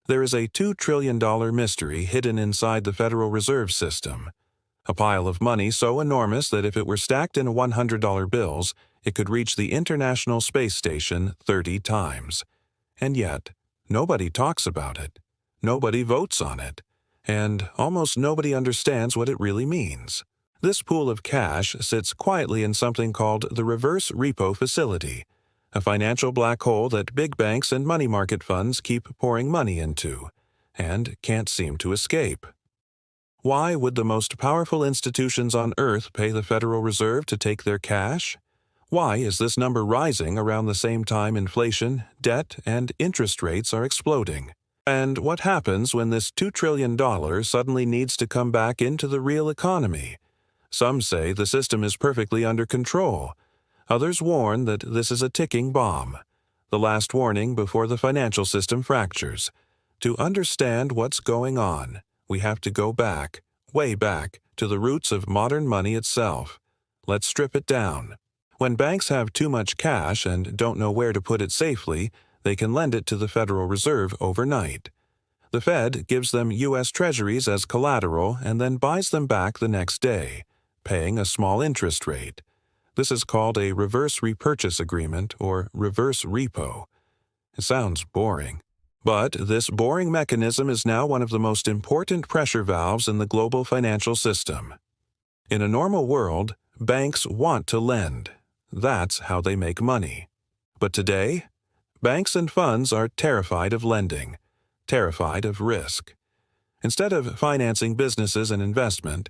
There is a $2 trillion mystery hidden inside the Federal Reserve System, a pile of money so enormous that if it were stacked in $100 bills, it could reach the International Space Station 30 times. And yet, nobody talks about it, nobody votes on it, and almost nobody understands what it really means. This pool of cash sits quietly in something called the Reverse Repo Facility, a financial black hole that big banks and money market funds keep pouring money into, and can't seem to escape. Why would the most powerful institutions on Earth pay the Federal Reserve to take their cash? Why is this number rising around the same time inflation, debt, and interest rates are exploding? And what happens when this $2 trillion suddenly needs to come back into the real economy? Some say the system is perfectly under control. Others warn that this is a ticking bomb, the last warning before the financial system fractures. To understand what's going on, we have to go back, way back, to the roots of modern money itself. Let's strip it down. When banks have too much cash and don't know where to put it safely, they can lend it to the Federal Reserve overnight. The Fed gives them U.S. Treasuries as collateral and then buys them back the next day, paying a small interest rate. This is called a reverse repurchase agreement or reverse repo. It sounds boring. But this boring mechanism is now one of the most important pressure valves in the global financial system. In a normal world, banks want to lend. That's how they make money. But today, banks and funds are terrified of lending, terrified of risk. Instead of financing businesses and investment,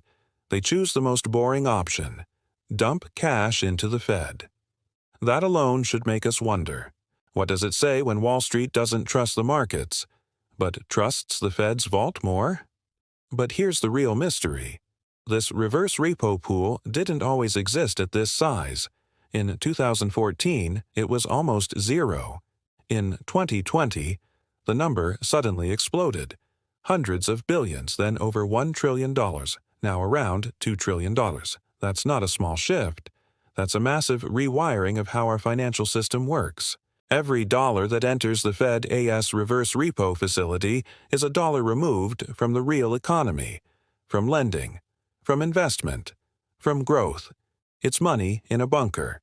they choose the most boring option: dump cash into the Fed. That alone should make us wonder. What does it say when Wall Street doesn't trust the markets, but trusts the Fed's vault more? But here's the real mystery. This reverse repo pool didn't always exist at this size. In 2014, it was almost zero. In 2020, the number suddenly exploded. Hundreds of billions, then over $1 trillion, now around $2 trillion. That's not a small shift. That's a massive rewiring of how our financial system works. Every dollar that enters the Fed-AS Reverse Repo Facility is a dollar removed from the real economy, from lending, from investment, from growth. It's money in a bunker.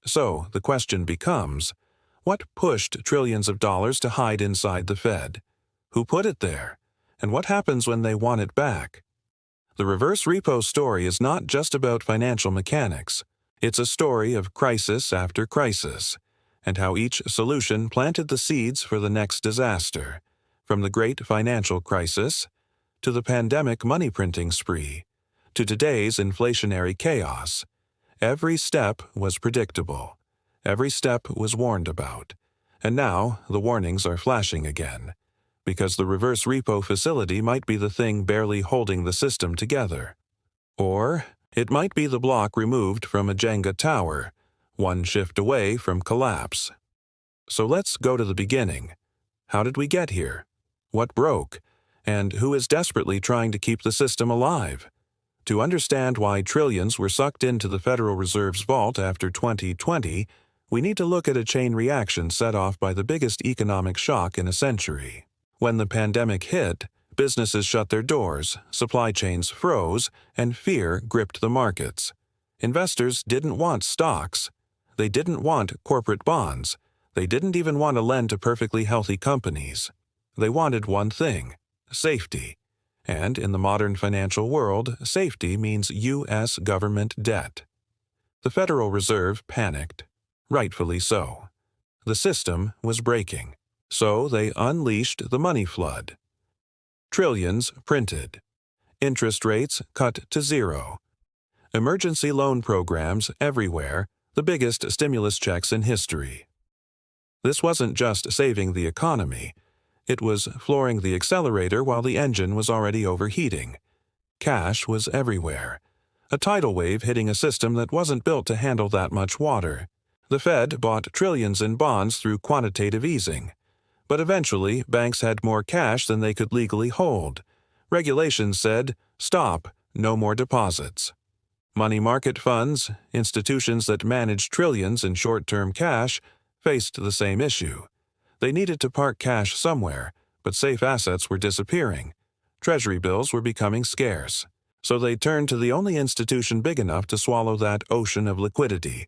So the question becomes, what pushed trillions of dollars to hide inside the Fed? Who put it there? And what happens when they want it back? The reverse repo story is not just about financial mechanics. It's a story of crisis after crisis, and how each solution planted the seeds for the next disaster, from the great financial crisis, to the pandemic money printing spree, to today's inflationary chaos. Every step was predictable. Every step was warned about. And now the warnings are flashing again, because the reverse repo facility might be the thing barely holding the system together. Or it might be the block removed from a Jenga tower, one shift away from collapse. So let's go to the beginning. How did we get here? What broke? And who is desperately trying to keep the system alive? To understand why trillions were sucked into the Federal Reserve's vault after 2020, we need to look at a chain reaction set off by the biggest economic shock in a century. When the pandemic hit, businesses shut their doors, supply chains froze, and fear gripped the markets. Investors didn't want stocks. They didn't want corporate bonds. They didn't even want to lend to perfectly healthy companies. They wanted one thing: safety. And in the modern financial world, safety means U.S. government debt. The Federal Reserve panicked. Rightfully so. The system was breaking. So they unleashed the money flood. Trillions printed. Interest rates cut to zero. Emergency loan programs everywhere, the biggest stimulus checks in history. This wasn't just saving the economy. It was flooring the accelerator while the engine was already overheating. Cash was everywhere. A tidal wave hitting a system that wasn't built to handle that much water. The Fed bought trillions in bonds through quantitative easing. But eventually, banks had more cash than they could legally hold. Regulations said, stop, no more deposits. Money market funds, institutions that managed trillions in short-term cash, faced the same issue. They needed to park cash somewhere, But safe assets were disappearing. Treasury bills were becoming scarce. So they turned to the only institution big enough to swallow that ocean of liquidity,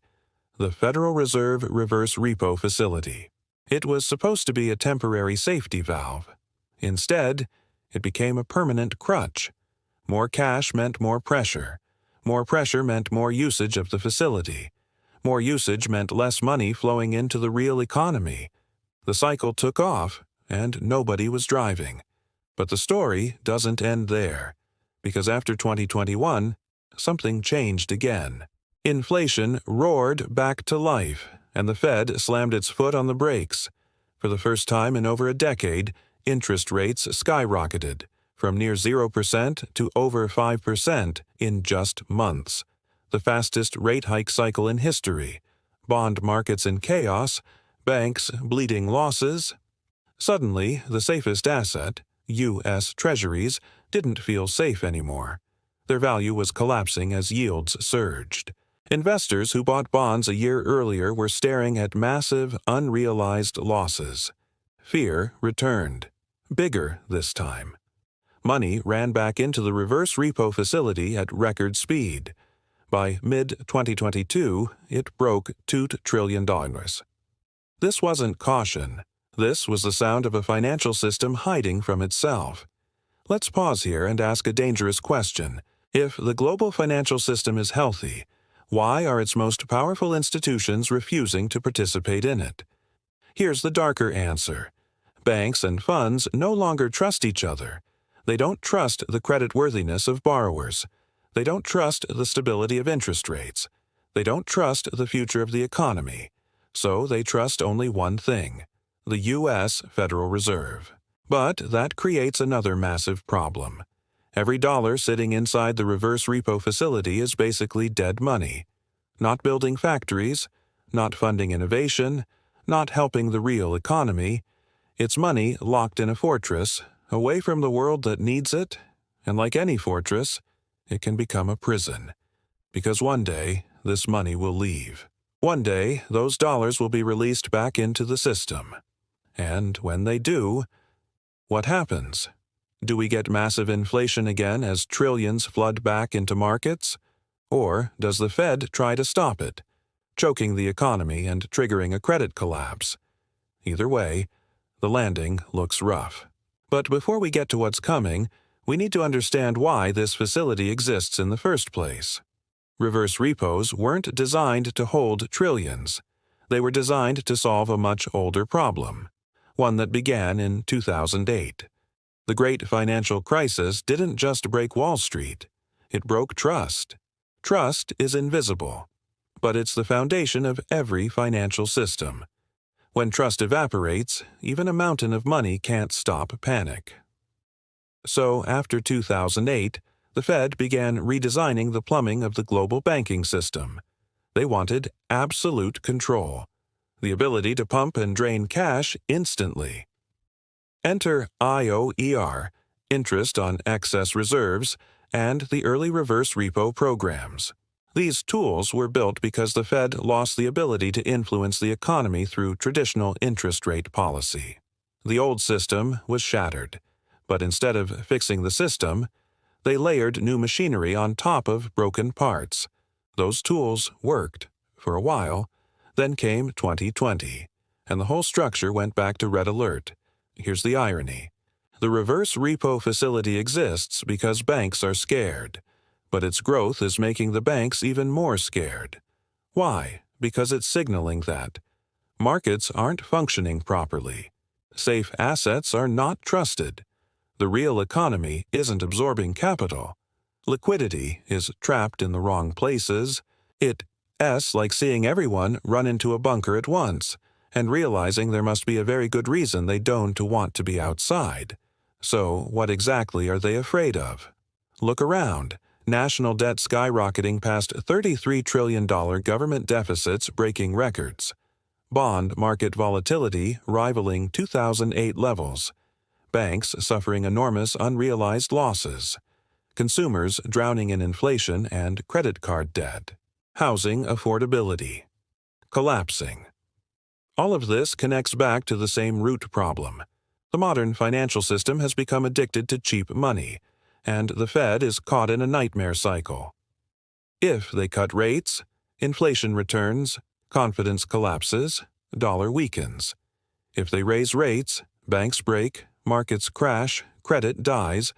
the Federal Reserve Reverse Repo Facility. It was supposed to be a temporary safety valve. Instead, it became a permanent crutch. More cash meant more pressure. More pressure meant more usage of the facility. More usage meant less money flowing into the real economy. The cycle took off, and nobody was driving. But the story doesn't end there, because after 2021, something changed again. Inflation roared back to life, and the Fed slammed its foot on the brakes. For the first time in over a decade, interest rates skyrocketed, from near 0% to over 5% in just months. The fastest rate hike cycle in history. Bond markets in chaos, banks bleeding losses. Suddenly, the safest asset, U.S. Treasuries, didn't feel safe anymore. Their value was collapsing as yields surged. Investors who bought bonds a year earlier were staring at massive, unrealized losses. Fear returned. Bigger this time. Money ran back into the reverse repo facility at record speed. By mid-2022, it broke $2 trillion. This wasn't caution. This was the sound of a financial system hiding from itself. Let's pause here and ask a dangerous question. If the global financial system is healthy, why are its most powerful institutions refusing to participate in it? Here's the darker answer. Banks and funds no longer trust each other. They don't trust the creditworthiness of borrowers. They don't trust the stability of interest rates. They don't trust the future of the economy. So they trust only one thing, the U.S. Federal Reserve. But that creates another massive problem. Every dollar sitting inside the reverse repo facility is basically dead money. Not building factories, not funding innovation, not helping the real economy. It's money locked in a fortress, away from the world that needs it, and like any fortress, it can become a prison. Because one day, this money will leave. One day, those dollars will be released back into the system. And when they do, what happens? Do we get massive inflation again as trillions flood back into markets? Or does the Fed try to stop it, choking the economy and triggering a credit collapse? Either way, the landing looks rough. But before we get to what's coming, we need to understand why this facility exists in the first place. Reverse repos weren't designed to hold trillions. They were designed to solve a much older problem, one that began in 2008. The great financial crisis didn't just break Wall Street. It broke trust. Trust is invisible, but it's the foundation of every financial system. When trust evaporates, even a mountain of money can't stop panic. So, after 2008, the Fed began redesigning the plumbing of the global banking system. They wanted absolute control, the ability to pump and drain cash instantly. Enter IOER, interest on excess reserves, and the early reverse repo programs. These tools were built because the Fed lost the ability to influence the economy through traditional interest rate policy. The old system was shattered, but instead of fixing the system, they layered new machinery on top of broken parts. Those tools worked for a while. Then came 2020, and the whole structure went back to red alert. Here's the irony. The reverse repo facility exists because banks are scared, but its growth is making the banks even more scared. Why? Because it's signaling that markets aren't functioning properly. Safe assets are not trusted. The real economy isn't absorbing capital. Liquidity is trapped in the wrong places. It's like seeing everyone run into a bunker at once and realizing there must be a very good reason they don't want to be outside. So, what exactly are they afraid of? Look around. National debt skyrocketing past $33 trillion government deficits breaking records. Bond market volatility rivaling 2008 levels. Banks suffering enormous unrealized losses. Consumers drowning in inflation and credit card debt. Housing affordability collapsing. All of this connects back to the same root problem. The modern financial system has become addicted to cheap money, and the Fed is caught in a nightmare cycle. If they cut rates, inflation returns, confidence collapses, dollar weakens. If they raise rates, banks break, markets crash, credit dies.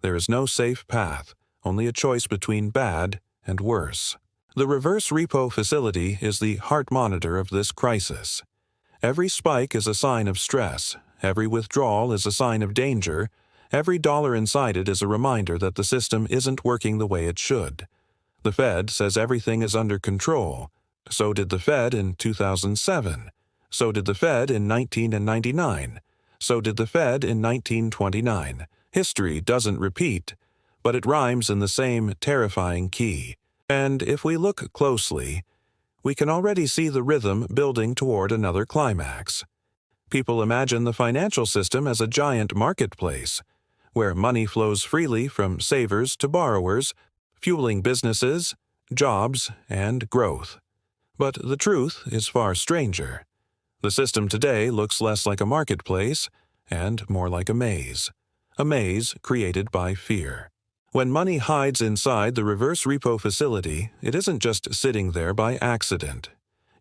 There is no safe path, only a choice between bad and worse. The Reverse Repo Facility is the heart monitor of this crisis. Every spike is a sign of stress, every withdrawal is a sign of danger, every dollar inside it is a reminder that the system isn't working the way it should. The Fed says everything is under control. So did the Fed in 2007. So did the Fed in 1999. So did the Fed in 1929. History doesn't repeat, but it rhymes in the same terrifying key. And if we look closely, we can already see the rhythm building toward another climax. People imagine the financial system as a giant marketplace, where money flows freely from savers to borrowers, fueling businesses, jobs, and growth. But the truth is far stranger. The system today looks less like a marketplace and more like a maze created by fear. When money hides inside the Reverse Repo Facility, it isn't just sitting there by accident.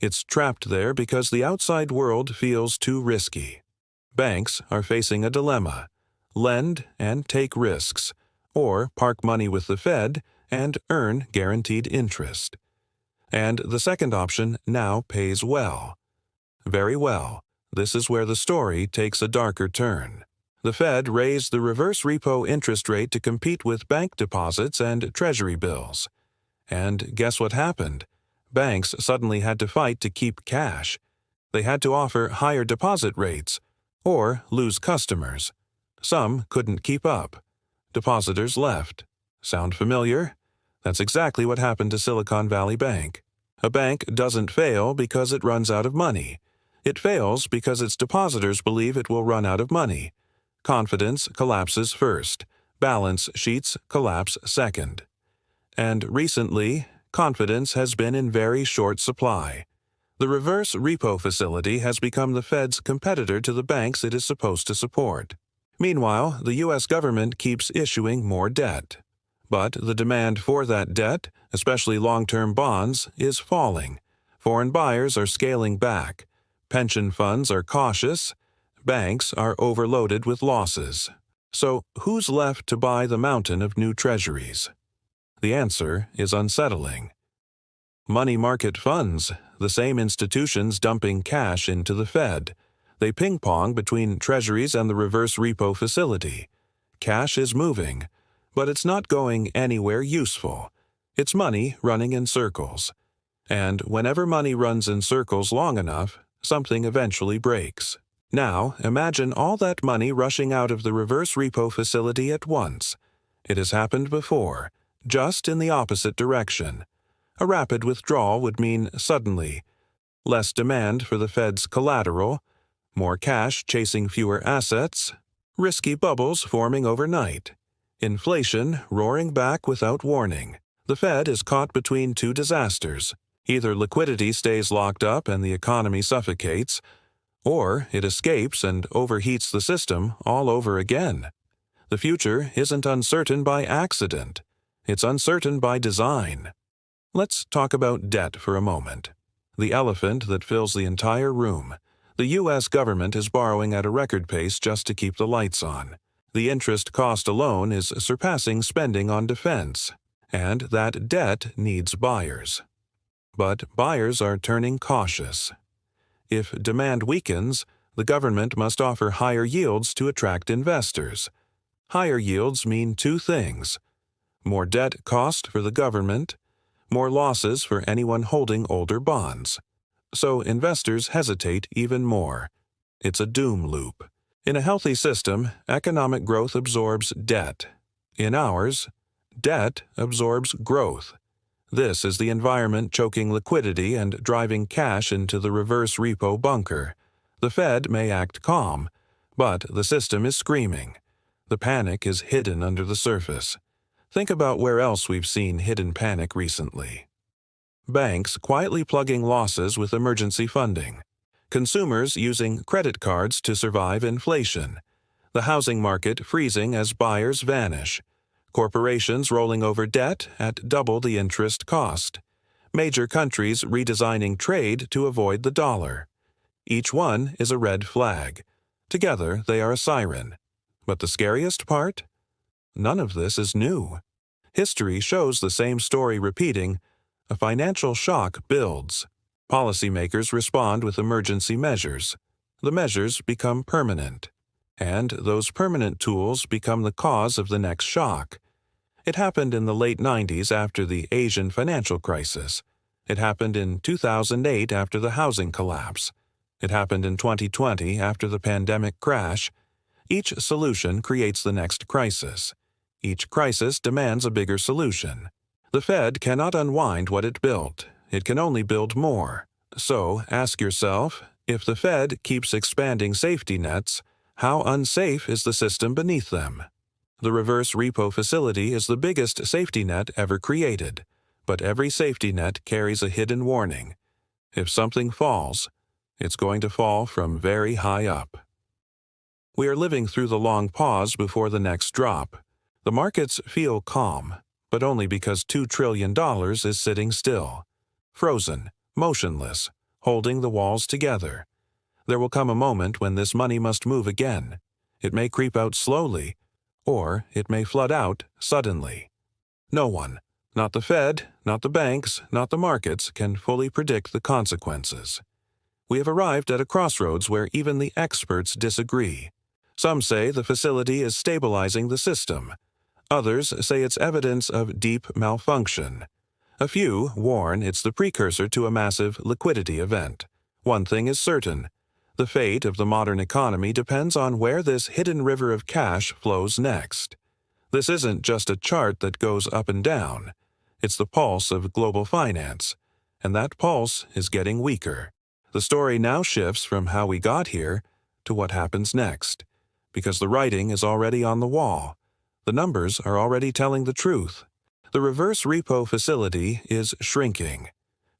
It's trapped there because the outside world feels too risky. Banks are facing a dilemma: lend and take risks, or park money with the Fed and earn guaranteed interest. And the second option now pays well. Very well. This is where the story takes a darker turn. The Fed raised the reverse repo interest rate to compete with bank deposits and treasury bills. And guess what happened? Banks suddenly had to fight to keep cash. They had to offer higher deposit rates, or lose customers. Some couldn't keep up. Depositors left. Sound familiar? That's exactly what happened to Silicon Valley Bank. A bank doesn't fail because it runs out of money. It fails because its depositors believe it will run out of money. Confidence collapses first. Balance sheets collapse second. And recently, confidence has been in very short supply. The Reverse Repo Facility has become the Fed's competitor to the banks it is supposed to support. Meanwhile, the U.S. government keeps issuing more debt. But the demand for that debt, especially long-term bonds, is falling. Foreign buyers are scaling back. Pension funds are cautious. Banks are overloaded with losses. So who's left to buy the mountain of new treasuries? The answer is unsettling. Money market funds, the same institutions dumping cash into the Fed. They ping-pong between treasuries and the Reverse Repo Facility. Cash is moving, but it's not going anywhere useful. It's money running in circles. And whenever money runs in circles long enough, something eventually breaks. Now, imagine all that money rushing out of the Reverse Repo Facility at once. It has happened before, just in the opposite direction. A rapid withdrawal would mean suddenly less demand for the Fed's collateral, more cash chasing fewer assets, risky bubbles forming overnight, inflation roaring back without warning. The Fed is caught between two disasters. Either liquidity stays locked up and the economy suffocates, or it escapes and overheats the system all over again. The future isn't uncertain by accident. It's uncertain by design. Let's talk about debt for a moment. The elephant that fills the entire room. The U.S. government is borrowing at a record pace just to keep the lights on. The interest cost alone is surpassing spending on defense, and that debt needs buyers. But buyers are turning cautious. If demand weakens, the government must offer higher yields to attract investors. Higher yields mean two things: more debt cost for the government, more losses for anyone holding older bonds. So investors hesitate even more. It's a doom loop. In a healthy system, economic growth absorbs debt. In ours, debt absorbs growth. This is the environment choking liquidity and driving cash into the reverse repo bunker. The Fed may act calm, but the system is screaming. The panic is hidden under the surface. Think about where else we've seen hidden panic recently. Banks quietly plugging losses with emergency funding. Consumers using credit cards to survive inflation. The housing market freezing as buyers vanish. Corporations rolling over debt at double the interest cost. Major countries redesigning trade to avoid the dollar. Each one is a red flag. Together they are a siren. But the scariest part? None of this is new. History shows the same story repeating. A financial shock builds. Policymakers respond with emergency measures. The measures become permanent. And those permanent tools become the cause of the next shock. It happened in the late 90s after the Asian financial crisis. It happened in 2008 after the housing collapse. It happened in 2020 after the pandemic crash. Each solution creates the next crisis. Each crisis demands a bigger solution. The Fed cannot unwind what it built. It can only build more. So ask yourself, if the Fed keeps expanding safety nets, how unsafe is the system beneath them? The Reverse Repo Facility is the biggest safety net ever created, but every safety net carries a hidden warning. If something falls, it's going to fall from very high up. We are living through the long pause before the next drop. The markets feel calm, but only because $2 trillion is sitting still, frozen, motionless, holding the walls together. There will come a moment when this money must move again. It may creep out slowly, or it may flood out suddenly. No one, not the Fed, not the banks, not the markets, can fully predict the consequences. We have arrived at a crossroads where even the experts disagree. Some say the facility is stabilizing the system. Others say it's evidence of deep malfunction. A few warn it's the precursor to a massive liquidity event. One thing is certain. The fate of the modern economy depends on where this hidden river of cash flows next. This isn't just a chart that goes up and down. It's the pulse of global finance, and that pulse is getting weaker. The story now shifts from how we got here to what happens next, because the writing is already on the wall. The numbers are already telling the truth. The Reverse Repo Facility is shrinking.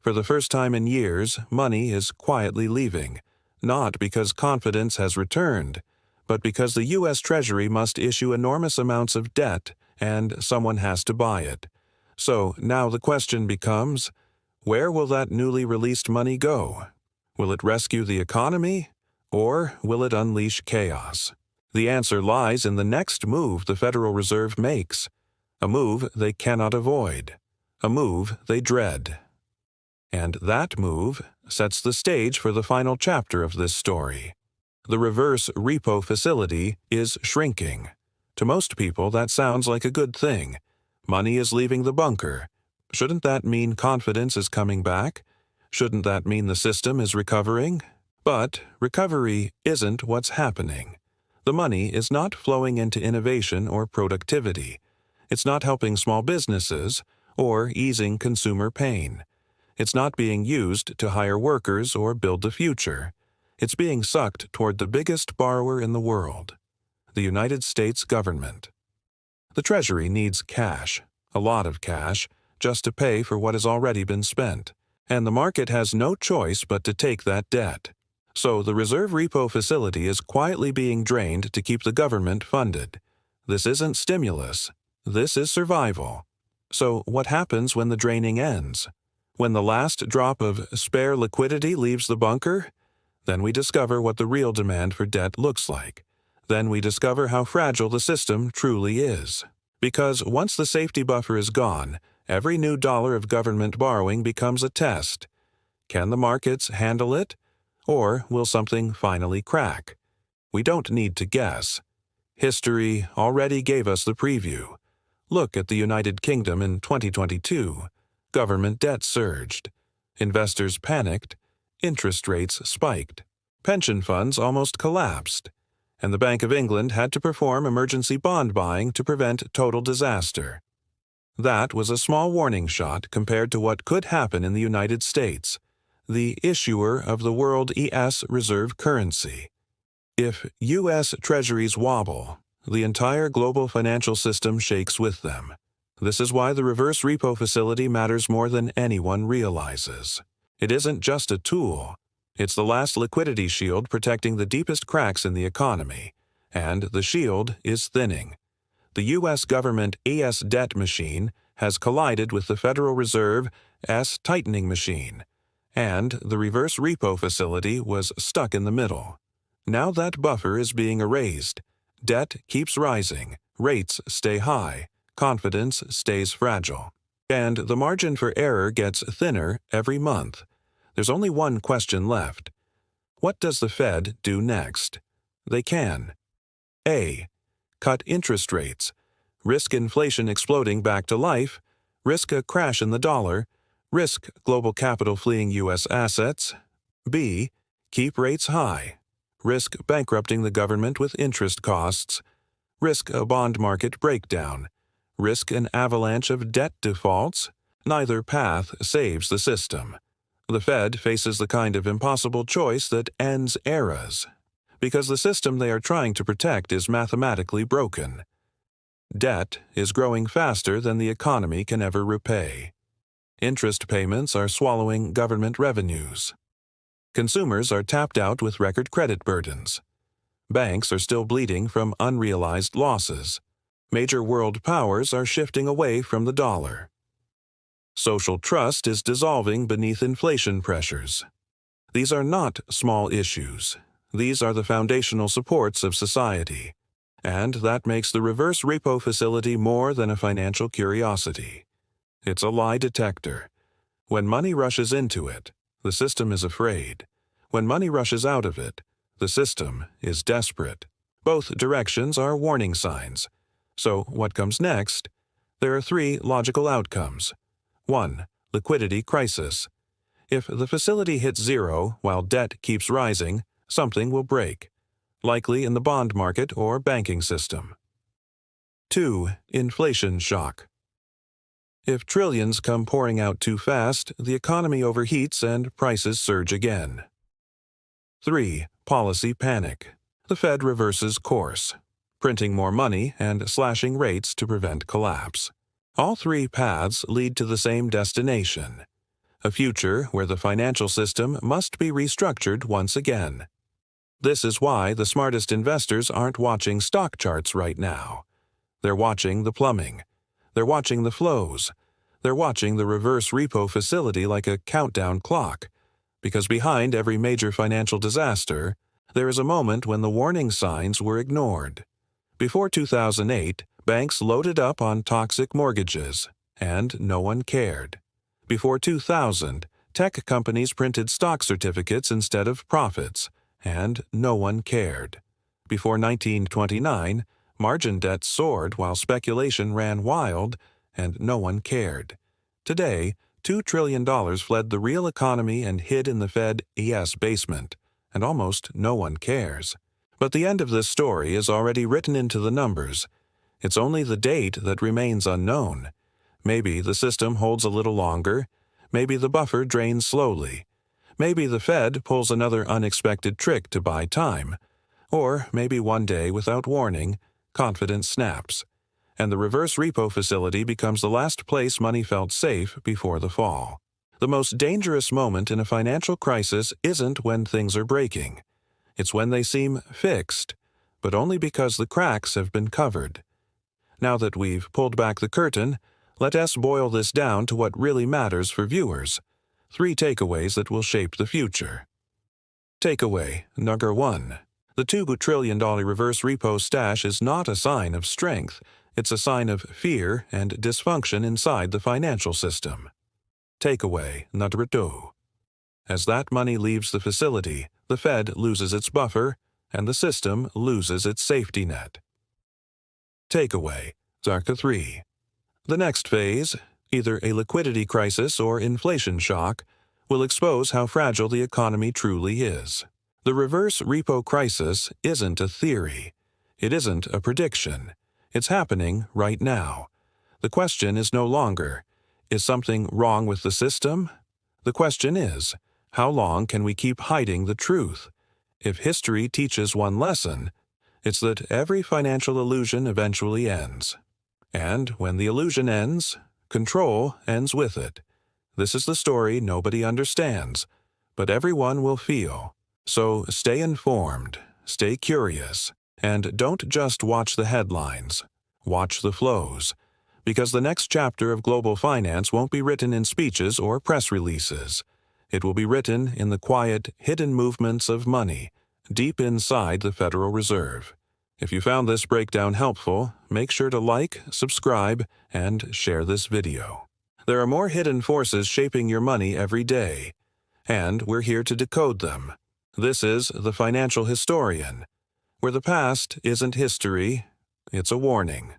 For the first time in years, money is quietly leaving. Not because confidence has returned, but because the U.S. Treasury must issue enormous amounts of debt and someone has to buy it. So now the question becomes, where will that newly released money go? Will it rescue the economy, or will it unleash chaos? The answer lies in the next move the Federal Reserve makes, a move they cannot avoid, a move they dread. And that move sets the stage for the final chapter of this story. The Reverse Repo Facility is shrinking. To most people, that sounds like a good thing. Money is leaving the bunker. Shouldn't that mean confidence is coming back? Shouldn't that mean the system is recovering? But recovery isn't what's happening. The money is not flowing into innovation or productivity. It's not helping small businesses or easing consumer pain. It's not being used to hire workers or build the future. It's being sucked toward the biggest borrower in the world, the United States government. The Treasury needs cash, a lot of cash, just to pay for what has already been spent. And the market has no choice but to take that debt. So the Reserve Repo Facility is quietly being drained to keep the government funded. This isn't stimulus. This is survival. So what happens when the draining ends? When the last drop of spare liquidity leaves the bunker? Then we discover what the real demand for debt looks like. Then we discover how fragile the system truly is. Because once the safety buffer is gone, every new dollar of government borrowing becomes a test. Can the markets handle it? Or will something finally crack? We don't need to guess. History already gave us the preview. Look at the United Kingdom in 2022. Government debt surged. Investors panicked. Interest rates spiked. Pension funds almost collapsed. And the Bank of England had to perform emergency bond buying to prevent total disaster. That was a small warning shot compared to what could happen in the United States, the issuer of the world ES reserve currency. If U.S. Treasuries wobble, the entire global financial system shakes with them. This is why the Reverse Repo Facility matters more than anyone realizes. It isn't just a tool. It's the last liquidity shield protecting the deepest cracks in the economy. and the shield is thinning. The U.S. government ES debt machine has collided with the Federal Reserve S tightening machine, and the reverse repo facility was stuck in the middle. Now that buffer is being erased. Debt keeps rising, rates stay high, confidence stays fragile, and the margin for error gets thinner every month. There's only one question left. What does the Fed do next? They can A. Cut interest rates, risk inflation exploding back to life, risk a crash in the dollar, risk global capital fleeing U.S. assets. B. Keep rates high, risk bankrupting the government with interest costs, risk a bond market breakdown, risk an avalanche of debt defaults. Neither path saves the system. The Fed faces the kind of impossible choice that ends eras, because the system they are trying to protect is mathematically broken. Debt is growing faster than the economy can ever repay. Interest payments are swallowing government revenues. Consumers are tapped out with record credit burdens. Banks are still bleeding from unrealized losses. Major world powers are shifting away from the dollar. Social trust is dissolving beneath inflation pressures. These are not small issues. These are the foundational supports of society. And that makes the reverse repo facility more than a financial curiosity. It's a lie detector. When money rushes into it, the system is afraid. When money rushes out of it, the system is desperate. Both directions are warning signs. So what comes next? There are three logical outcomes. 1. Liquidity crisis. If the facility hits zero while debt keeps rising, something will break, likely in the bond market or banking system. 2. Inflation shock. If trillions come pouring out too fast, the economy overheats and prices surge again. 3. Policy panic. The Fed reverses course, printing more money and slashing rates to prevent collapse. All three paths lead to the same destination, a future where the financial system must be restructured once again. This is why the smartest investors aren't watching stock charts right now. They're watching the plumbing. They're watching the flows. They're watching the reverse repo facility like a countdown clock, because behind every major financial disaster, there is a moment when the warning signs were ignored. Before 2008, banks loaded up on toxic mortgages, and no one cared. Before 2000, tech companies printed stock certificates instead of profits, and no one cared. Before 1929, margin debt soared while speculation ran wild, and no one cared. Today, $2 trillion fled the real economy and hid in the Fed ES basement, and almost no one cares. But the end of this story is already written into the numbers. It's only the date that remains unknown. Maybe the system holds a little longer. Maybe the buffer drains slowly. Maybe the Fed pulls another unexpected trick to buy time. Or maybe one day, without warning, confidence snaps, and the reverse repo facility becomes the last place money felt safe before the fall. The most dangerous moment in a financial crisis isn't when things are breaking. It's when they seem fixed, but only because the cracks have been covered. Now that we've pulled back the curtain, let us boil this down to what really matters for viewers. 3 takeaways that will shape the future. Takeaway number 1. The $2 trillion reverse repo stash is not a sign of strength. It's a sign of fear and dysfunction inside the financial system. Takeaway number 2. As that money leaves the facility, the Fed loses its buffer, and the system loses its safety net. Takeaway number 3. The next phase, either a liquidity crisis or inflation shock, will expose how fragile the economy truly is. The reverse repo crisis isn't a theory. It isn't a prediction. It's happening right now. The question is no longer, is something wrong with the system? The question is, how long can we keep hiding the truth? If history teaches one lesson, it's that every financial illusion eventually ends. And when the illusion ends, control ends with it. This is the story nobody understands, but everyone will feel. So stay informed, stay curious, And don't just watch the headlines. Watch the flows. Because the next chapter of global finance won't be written in speeches or press releases. It will be written in the quiet, hidden movements of money, deep inside the Federal Reserve. If you found this breakdown helpful, make sure to like, subscribe, and share this video. There are more hidden forces shaping your money every day, and we're here to decode them. This is The Financial Historian, where the past isn't history, it's a warning.